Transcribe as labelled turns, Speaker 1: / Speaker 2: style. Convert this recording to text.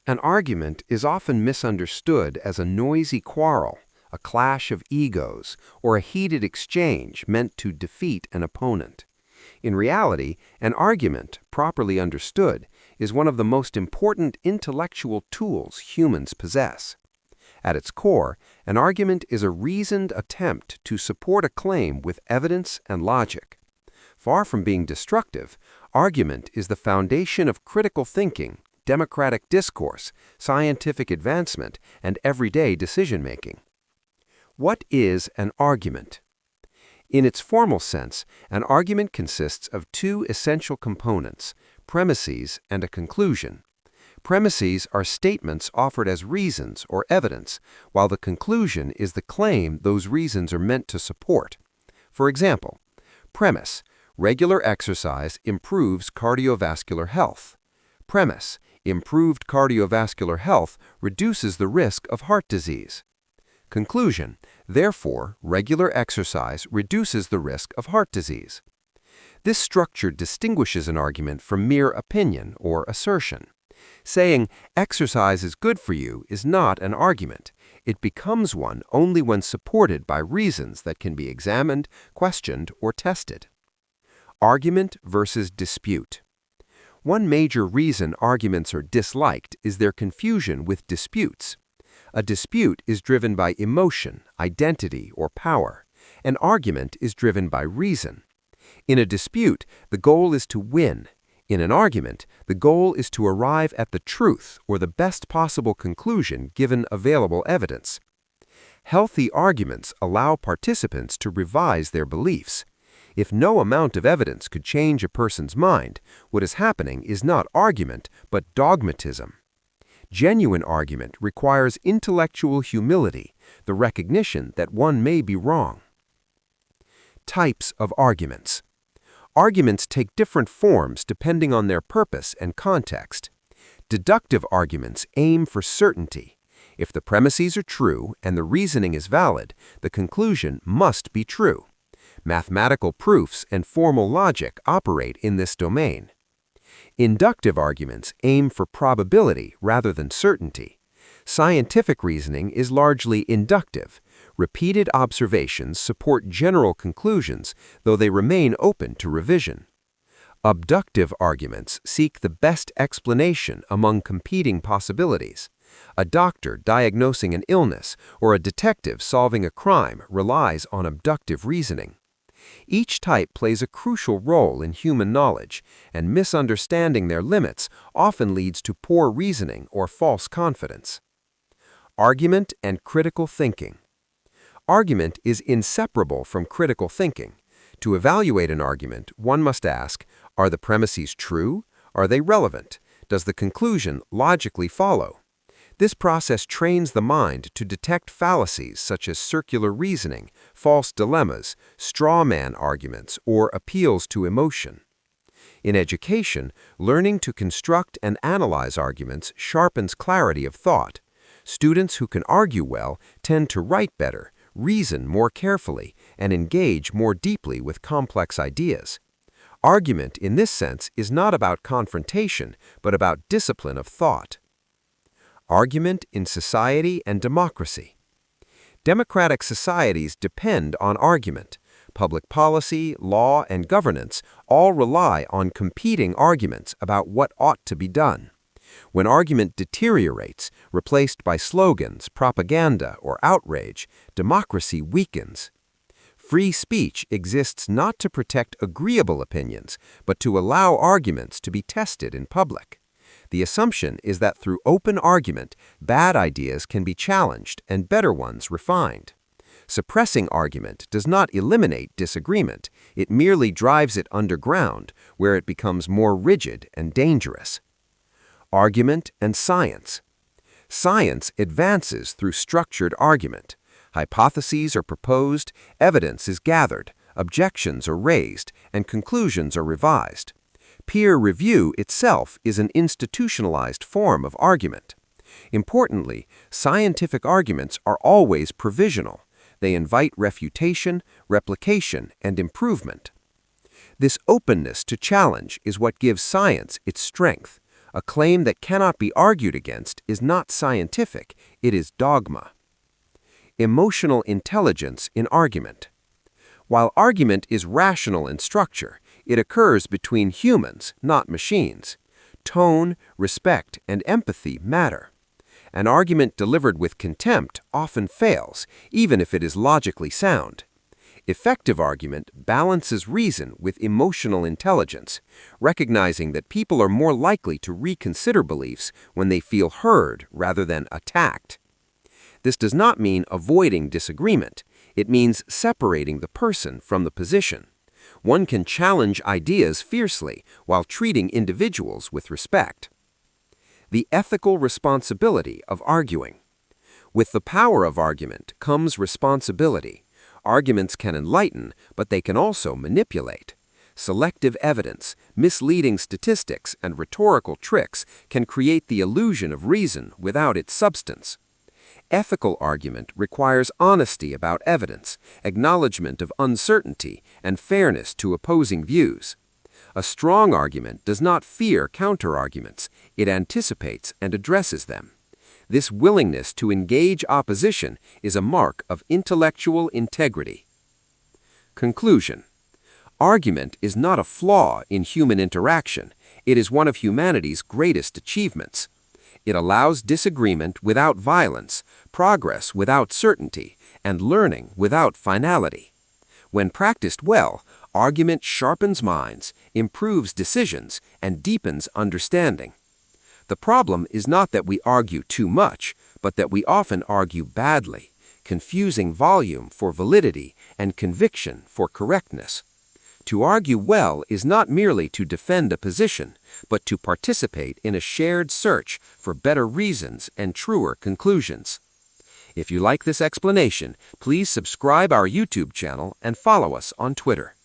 Speaker 1: An argument is often misunderstood as a noisy quarrel, a clash of egos, or a heated exchange meant to defeat an opponent. In reality, an argument, properly understood, is one of the most important intellectual tools humans possess. At its core, an argument is a reasoned attempt to support a claim with evidence and logic. Far from being destructive, argument is the foundation of critical thinking, democratic discourse, scientific advancement, and everyday decision-making. What is an argument? In its formal sense, an argument consists of two essential components, premises and a conclusion. Premises are statements offered as reasons or evidence, while the conclusion is the claim those reasons are meant to support. For example, premise: regular exercise improves cardiovascular health. Premise: improved cardiovascular health reduces the risk of heart disease. Conclusion: therefore, regular exercise reduces the risk of heart disease. This structure distinguishes an argument from mere opinion or assertion. Saying, exercise is good for you is not an argument. It becomes one only when supported by reasons that can be examined, questioned, or tested. Argument versus dispute. One major reason arguments are disliked is their confusion with disputes. A dispute is driven by emotion, identity, or power. An argument is driven by reason. In a dispute, the goal is to win. In an argument, the goal is to arrive at the truth or the best possible conclusion given available evidence. Healthy arguments allow participants to revise their beliefs. If no amount of evidence could change a person's mind, what is happening is not argument, but dogmatism. Genuine argument requires intellectual humility, the recognition that one may be wrong. Types of arguments. Arguments take different forms depending on their purpose and context. Deductive arguments aim for certainty. If the premises are true and the reasoning is valid, the conclusion must be true. Mathematical proofs and formal logic operate in this domain. Inductive arguments aim for probability rather than certainty. Scientific reasoning is largely inductive. Repeated observations support general conclusions, though they remain open to revision. Abductive arguments seek the best explanation among competing possibilities. A doctor diagnosing an illness or a detective solving a crime relies on abductive reasoning. Each type plays a crucial role in human knowledge, and misunderstanding their limits often leads to poor reasoning or false confidence. Argument and critical thinking. Argument is inseparable from critical thinking. To evaluate an argument, one must ask, are the premises true? Are they relevant? Does the conclusion logically follow? This process trains the mind to detect fallacies such as circular reasoning, false dilemmas, straw man arguments, or appeals to emotion. In education, learning to construct and analyze arguments sharpens clarity of thought. Students who can argue well tend to write better, reason more carefully, and engage more deeply with complex ideas. Argument, in this sense, is not about confrontation, but about discipline of thought. Argument in society and democracy. Democratic societies depend on argument. Public policy, law, and governance all rely on competing arguments about what ought to be done. When argument deteriorates, replaced by slogans, propaganda, or outrage, democracy weakens. Free speech exists not to protect agreeable opinions, but to allow arguments to be tested in public. The assumption is that through open argument, bad ideas can be challenged and better ones refined. Suppressing argument does not eliminate disagreement, it merely drives it underground, where it becomes more rigid and dangerous. Argument and science. Science advances through structured argument. Hypotheses are proposed, evidence is gathered, objections are raised, and conclusions are revised. Peer review itself is an institutionalized form of argument. Importantly, scientific arguments are always provisional. They invite refutation, replication, and improvement. This openness to challenge is what gives science its strength. A claim that cannot be argued against is not scientific, it is dogma. Emotional intelligence in argument. While argument is rational in structure, it occurs between humans, not machines. Tone, respect, and empathy matter. An argument delivered with contempt often fails, even if it is logically sound. Effective argument balances reason with emotional intelligence, recognizing that people are more likely to reconsider beliefs when they feel heard rather than attacked. This does not mean avoiding disagreement. It means separating the person from the position. One can challenge ideas fiercely while treating individuals with respect. The ethical responsibility of arguing. With the power of argument comes responsibility. Arguments can enlighten, but they can also manipulate. Selective evidence, misleading statistics, and rhetorical tricks can create the illusion of reason without its substance. Ethical argument requires honesty about evidence, acknowledgement of uncertainty, and fairness to opposing views. A strong argument does not fear counterarguments, it anticipates and addresses them. This willingness to engage opposition is a mark of intellectual integrity. Conclusion. Argument is not a flaw in human interaction. It is one of humanity's greatest achievements. It allows disagreement without violence, progress without certainty, and learning without finality. When practiced well, argument sharpens minds, improves decisions, and deepens understanding. The problem is not that we argue too much, but that we often argue badly, confusing volume for validity and conviction for correctness. To argue well is not merely to defend a position, but to participate in a shared search for better reasons and truer conclusions. If you like this explanation, please subscribe our YouTube channel and follow us on Twitter.